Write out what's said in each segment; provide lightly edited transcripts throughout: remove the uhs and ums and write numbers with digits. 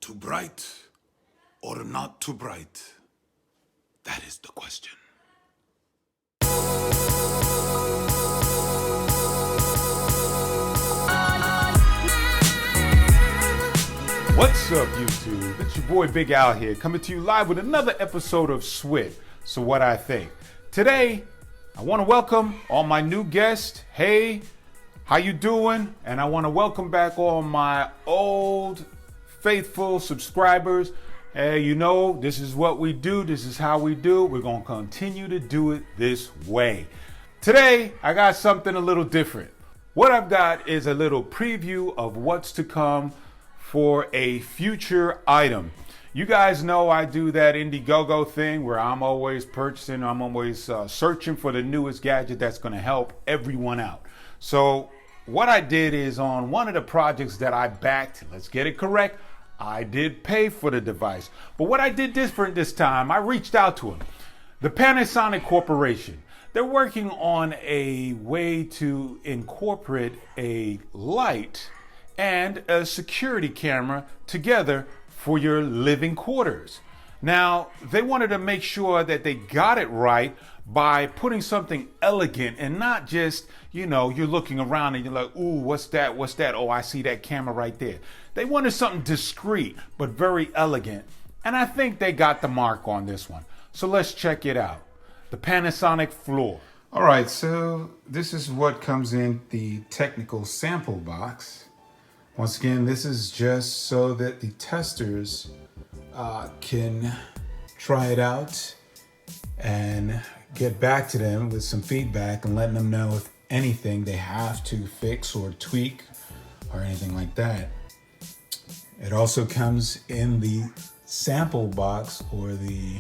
Too bright or not too bright? That is the question. What's up, YouTube? It's your boy Big Al here, coming to you live with another episode of SWIT. So what I think. Today, I want to welcome all my new guests. Hey, how you doing? And I want to welcome back all my old faithful subscribers. Hey, you know, this is what we do. This is how we do. We're going to continue to do it this way. Today, I got something a little different. What I've got is a little preview of what's to come for a future item. You guys know I do that Indiegogo thing where I'm always purchasing, I'm always searching for the newest gadget that's going to help everyone out. So what I did is on one of the projects that I backed, let's get it correct, I did pay for the device. But what I did different this time, I reached out to them. The Panasonic Corporation. They're working on a way to incorporate a light and a security camera together for your living quarters. Now, they wanted to make sure that they got it right by putting something elegant and not just, you know, you're looking around and you're like, ooh, what's that? What's that? Oh, I see that camera right there. They wanted something discreet, but very elegant. And I think they got the mark on this one. So let's check it out. The Panasonic Floor. All right, so this is what comes in the technical sample box. Once again, this is just so that the testers can try it out and get back to them with some feedback and letting them know if anything they have to fix or tweak or anything like that. It also comes in the sample box or the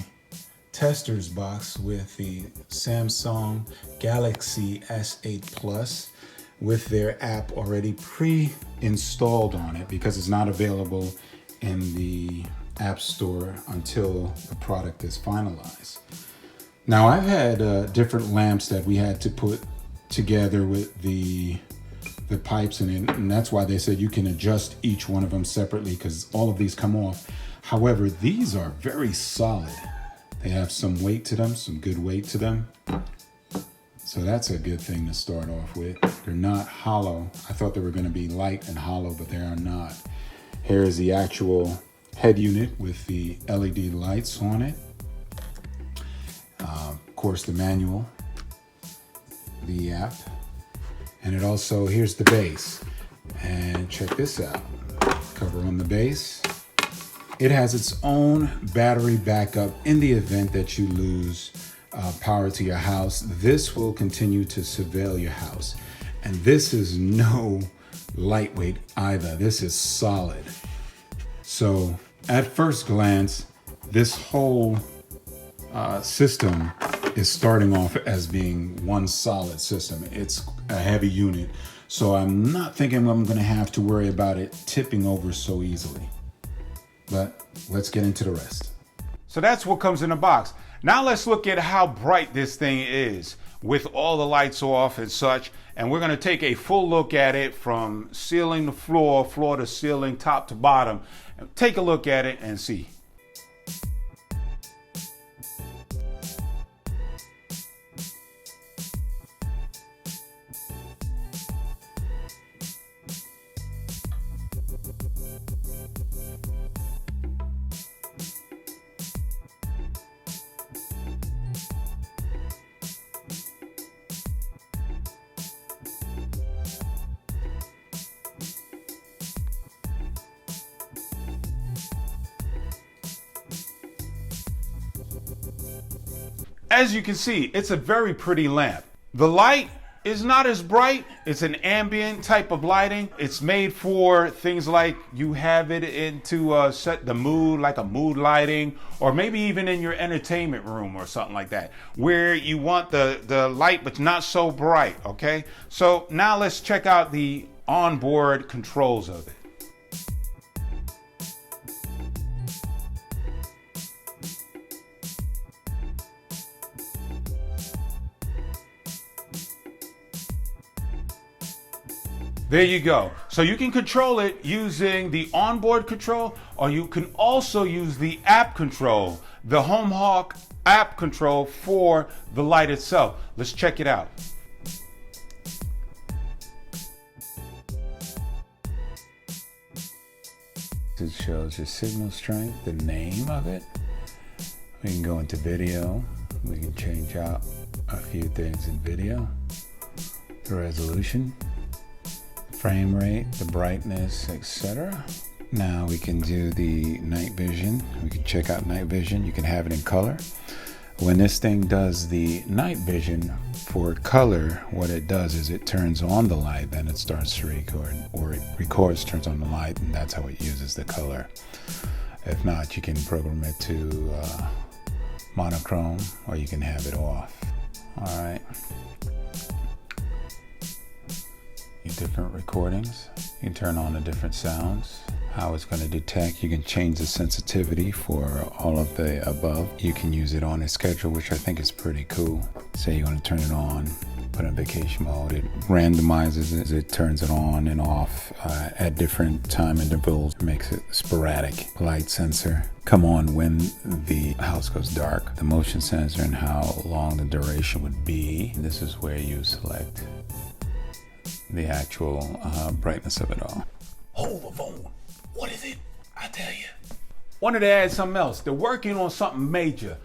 testers box with the Samsung Galaxy S8 Plus with their app already pre-installed on it because it's not available in the App Store until the product is finalized. Now, I've had different lamps that we had to put together with the pipes in it, and that's why they said you can adjust each one of them separately because all of these come off. However, these are very solid. They have some weight to them, some good weight to them. So that's a good thing to start off with. They're not hollow. I thought they were going to be light and hollow, but they are not. Here is the actual head unit with the LED lights on it. Of course, the manual, the app, and it also, here's the base. And check this out. Cover on the base. It has its own battery backup in the event that you lose power to your house. This will continue to surveil your house. And this is no lightweight either. This is solid. So at first glance, this whole system is starting off as being one solid system. It's a heavy unit. So I'm not thinking I'm going to have to worry about it tipping over so easily. But let's get into the rest. So that's what comes in the box. Now let's look at how bright this thing is with all the lights off and such. And we're going to take a full look at it from ceiling to floor, floor to ceiling, top to bottom. And take a look at it and see. As you can see, it's a very pretty lamp. The light is not as bright. It's an ambient type of lighting. It's made for things like you have it into set the mood, like a mood lighting, or maybe even in your entertainment room or something like that, where you want the light but not so bright, okay? So now let's check out the onboard controls of it. There you go. So you can control it using the onboard control, or you can also use the app control, the HomeHawk app control for the light itself. Let's check it out. It shows your signal strength, the name of it. We can go into video. We can change out a few things in video. The resolution, frame rate, the brightness, etc. Now we can do the night vision. We can check out night vision. You can have it in color. When this thing does the night vision for color, what it does is it turns on the light, then it starts to record, or it records, turns on the light, and that's how it uses the color. If not, you can program it to monochrome, or you can have it off. All right. Your different recordings. You can turn on the different sounds. How it's going to detect. You can change the sensitivity for all of the above. You can use it on a schedule, which I think is pretty cool. Say you want to turn it on, put it in vacation mode. It randomizes it. It turns it on and off at different time intervals. It makes it sporadic. Light sensor. Come on when the house goes dark. The motion sensor and how long the duration would be. This is where you select the actual brightness of it all. Hold the phone. What is it? I tell you. Wanted to add something else. They're working on something major.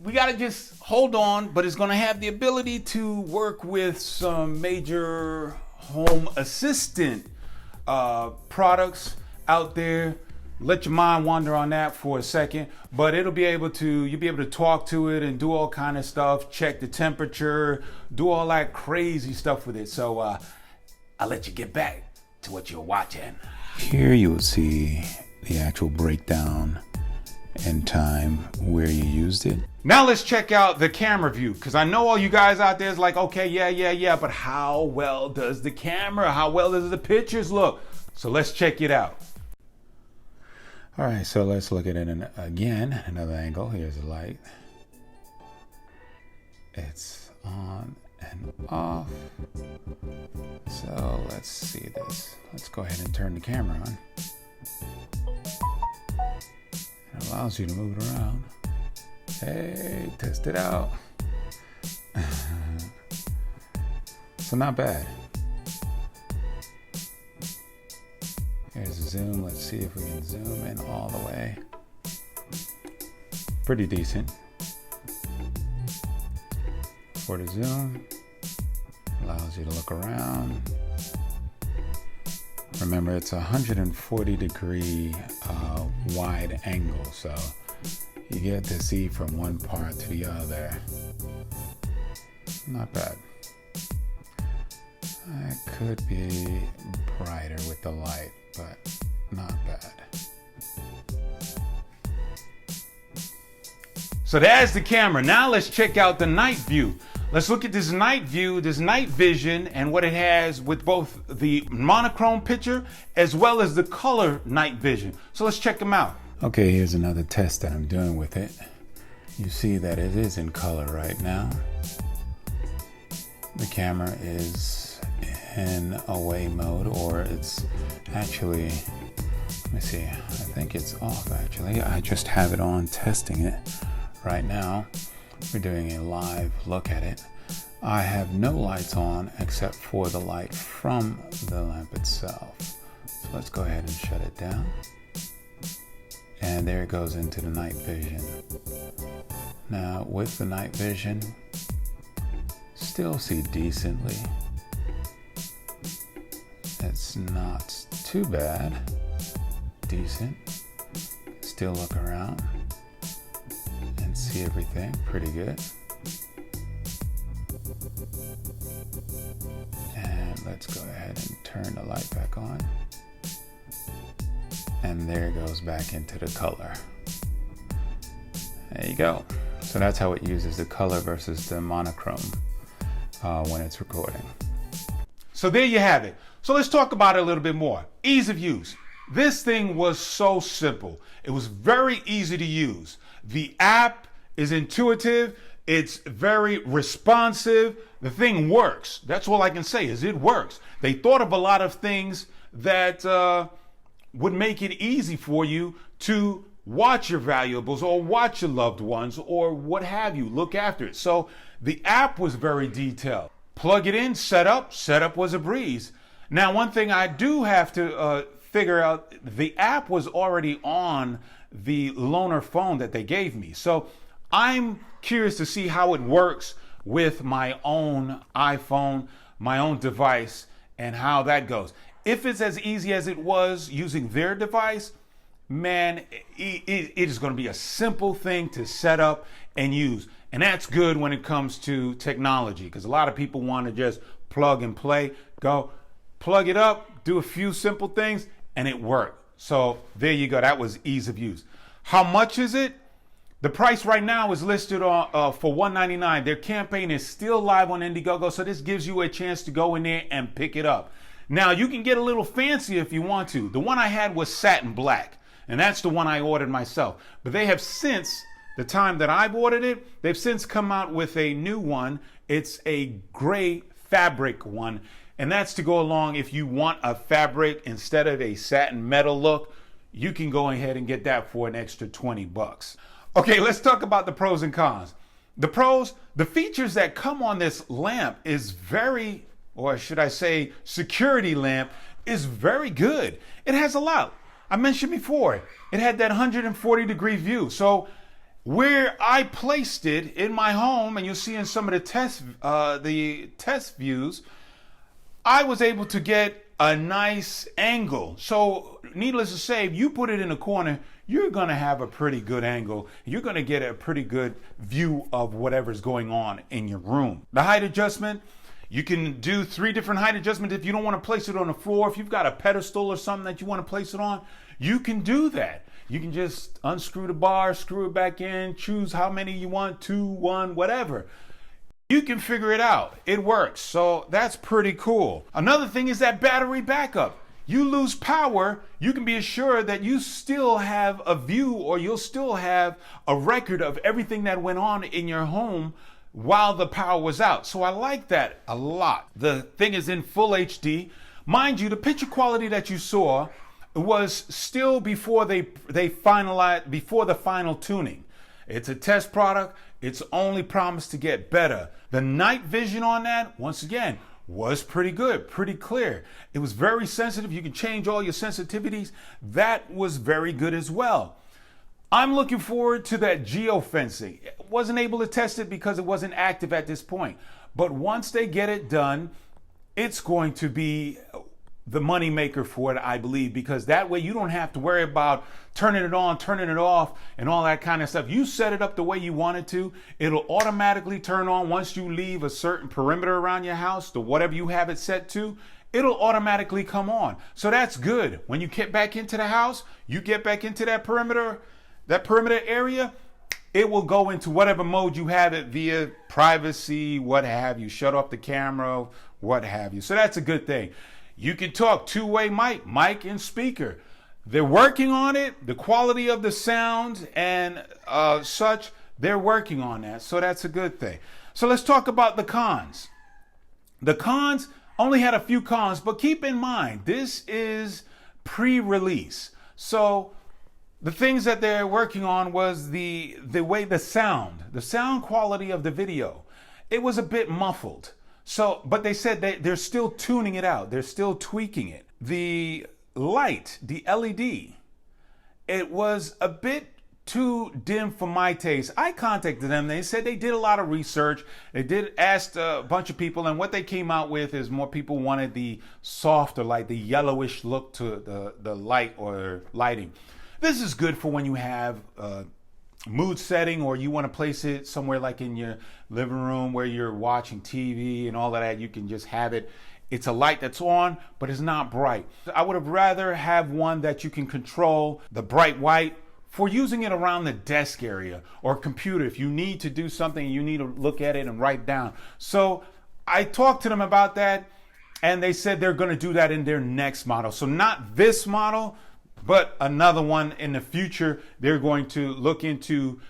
We gotta just hold on, but it's gonna have the ability to work with some major home assistant products out there. Let your mind wander on that for a second, but you'll be able to talk to it and do all kind of stuff, check the temperature, do all that crazy stuff with it. So I'll let you get back to what you're watching. Here you will see the actual breakdown and time where you used it. Now let's check out the camera view, because I know all you guys out there is like, okay, yeah, but how well does the camera, how well does the pictures look? So let's check it out. All right, so let's look at it again, another angle. Here's the light. It's on and off. So let's see this. Let's go ahead and turn the camera on. It allows you to move it around. Hey, test it out. So not bad. Here's a zoom. Let's see if we can zoom in all the way. Pretty decent. For the zoom, allows you to look around. Remember, it's a 140 degree wide angle, so you get to see from one part to the other. Not bad. It could be brighter with the light, but not bad. So there's the camera. Now let's check out the night view. Let's look at this night view, this night vision, and what it has with both the monochrome picture as well as the color night vision. So let's check them out. Okay, here's another test that I'm doing with it. You see that it is in color right now. The camera is in away mode, or it's actually, let me see, I think it's off actually. I just have it on testing it right now. We're doing a live look at it. I have no lights on except for the light from the lamp itself. So let's go ahead and shut it down. And there it goes into the night vision. Now with the night vision, still see decently. It's not too bad. Decent. Still look around and see everything pretty good. And let's go ahead and turn the light back on. And there it goes back into the color. There you go. So that's how it uses the color versus the monochrome when it's recording. So there you have it. So let's talk about it a little bit more. Ease of use. This thing was so simple. It was very easy to use. The app is intuitive. It's very responsive. The thing works. That's all I can say is it works. They thought of a lot of things that would make it easy for you to watch your valuables or watch your loved ones or what have you, look after it. So the app was very detailed. Plug it in, setup was a breeze. Now, one thing I do have to figure out, the app was already on the loaner phone that they gave me. So I'm curious to see how it works with my own iPhone, my own device, and how that goes. If it's as easy as it was using their device, man, it is going to be a simple thing to set up and use. And that's good when it comes to technology, because a lot of people want to just plug and play, go plug it up, do a few simple things, and it worked. So there you go. That was ease of use. How much is it? The price right now is listed on for $199. Their campaign is still live on Indiegogo, so this gives you a chance to go in there and pick it up. Now, you can get a little fancy if you want to. The one I had was satin black, and that's the one I ordered myself. But they have since, the time that I've ordered it, they've since come out with a new one. It's a gray fabric one, and that's to go along if you want a fabric instead of a satin metal look. You can go ahead and get that for an extra $20. Okay, let's talk about the pros and cons. The pros, the features that come on this lamp is very, or should I say security lamp, is very good. It has a lot. I mentioned before, it had that 140-degree view. So where I placed it in my home, and you'll see in some of the test views, I was able to get a nice angle. So needless to say, if you put it in a corner, you're going to have a pretty good angle. You're going to get a pretty good view of whatever's going on in your room. The height adjustment, you can do 3 different height adjustments. If you don't want to place it on the floor, if you've got a pedestal or something that you want to place it on, you can do that. You can just unscrew the bar, screw it back in, choose how many you want, 2, 1, whatever. You can figure it out. It works. So that's pretty cool. Another thing is that battery backup. You lose power, you can be assured that you still have a view, or you'll still have a record of everything that went on in your home while the power was out. So I like that a lot. The thing is in full HD. Mind you, the picture quality that you saw was still before they finalized, before the final tuning. It's a test product. It's only promised to get better. The night vision on that, once again, was pretty good, pretty clear. It was very sensitive. You can change all your sensitivities. That was very good as well. I'm looking forward to that geofencing. Wasn't able to test it because it wasn't active at this point. But once they get it done, it's going to be the money maker for it, I believe, because that way you don't have to worry about turning it on, turning it off, and all that kind of stuff. You set it up the way you want it to. It'll automatically turn on once you leave a certain perimeter around your house to whatever you have it set to. It'll automatically come on. So that's good. When you get back into the house, you get back into that perimeter area, it will go into whatever mode you have it via privacy, what have you, shut off the camera, what have you. So that's a good thing. You can talk two-way mic and speaker. They're working on it. The quality of the sound and such, they're working on that. So that's a good thing. So let's talk about the cons. The cons only had a few cons, but keep in mind, this is pre-release. So the things that they're working on was the way the sound quality of the video. It was a bit muffled. So, but they said they're still tuning it out. They're still tweaking it. The light, the LED, it was a bit too dim for my taste. I contacted them. They said they did a lot of research. They did ask a bunch of people, and what they came out with is more people wanted the softer light, the yellowish look to the light or lighting. This is good for when you have mood setting, or you want to place it somewhere like in your living room where you're watching TV and all of that. You can just have it. It's a light that's on, but it's not bright. I would have rather have one that you can control the bright white for using it around the desk area or computer. If you need to do something, you need to look at it and write down. So I talked to them about that, and they said they're going to do that in their next model. So not this model, but another one in the future. They're going to look into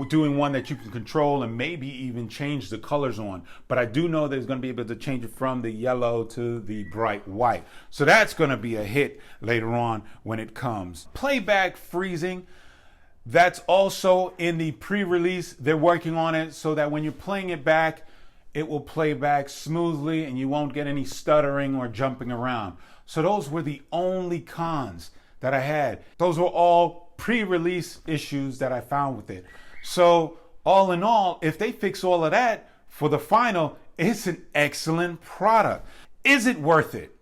doing one that you can control and maybe even change the colors on. But I do know that it's going to be able to change it from the yellow to the bright white. So that's going to be a hit later on when it comes. Playback freezing. That's also in the pre-release. They're working on it so that when you're playing it back, it will play back smoothly and you won't get any stuttering or jumping around. So those were the only cons that I had. Those were all pre-release issues that I found with it. So all in all, if they fix all of that for the final, it's an excellent product. Is it worth it?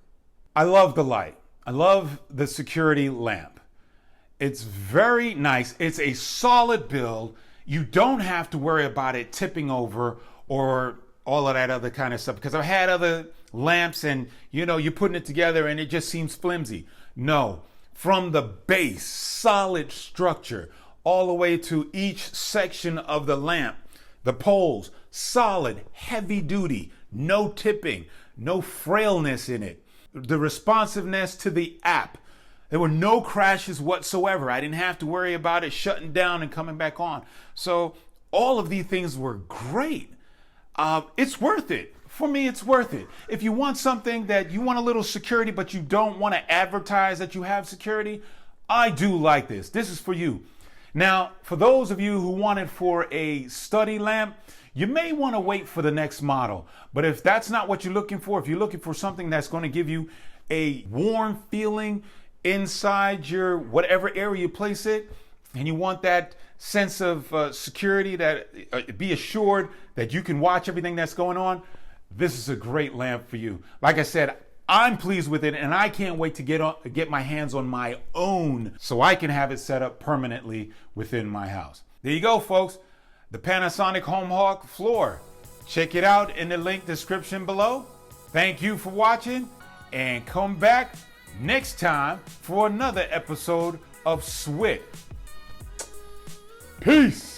I love the light. I love the security lamp. It's very nice. It's a solid build. You don't have to worry about it tipping over or all of that other kind of stuff, because I've had other lamps and you're putting it together and it just seems flimsy. No, from the base, solid structure, all the way to each section of the lamp, the poles, solid, heavy duty, no tipping, no frailness in it. The responsiveness to the app. There were no crashes whatsoever. I didn't have to worry about it shutting down and coming back on. So all of these things were great. It's worth it. For me, it's worth it. If you want something that you want a little security, but you don't want to advertise that you have security, I do like this. This is for you. Now, for those of you who want it for a study lamp, you may want to wait for the next model. But if that's not what you're looking for, if you're looking for something that's going to give you a warm feeling inside your whatever area you place it, and you want that sense of security, that be assured that you can watch everything that's going on, this is a great lamp for you. Like I said, I'm pleased with it, and I can't wait to get my hands on my own so I can have it set up permanently within my house. There you go, folks. The Panasonic HomeHawk Floor. Check it out in the link description below. Thank you for watching, and come back next time for another episode of SWIT. Peace.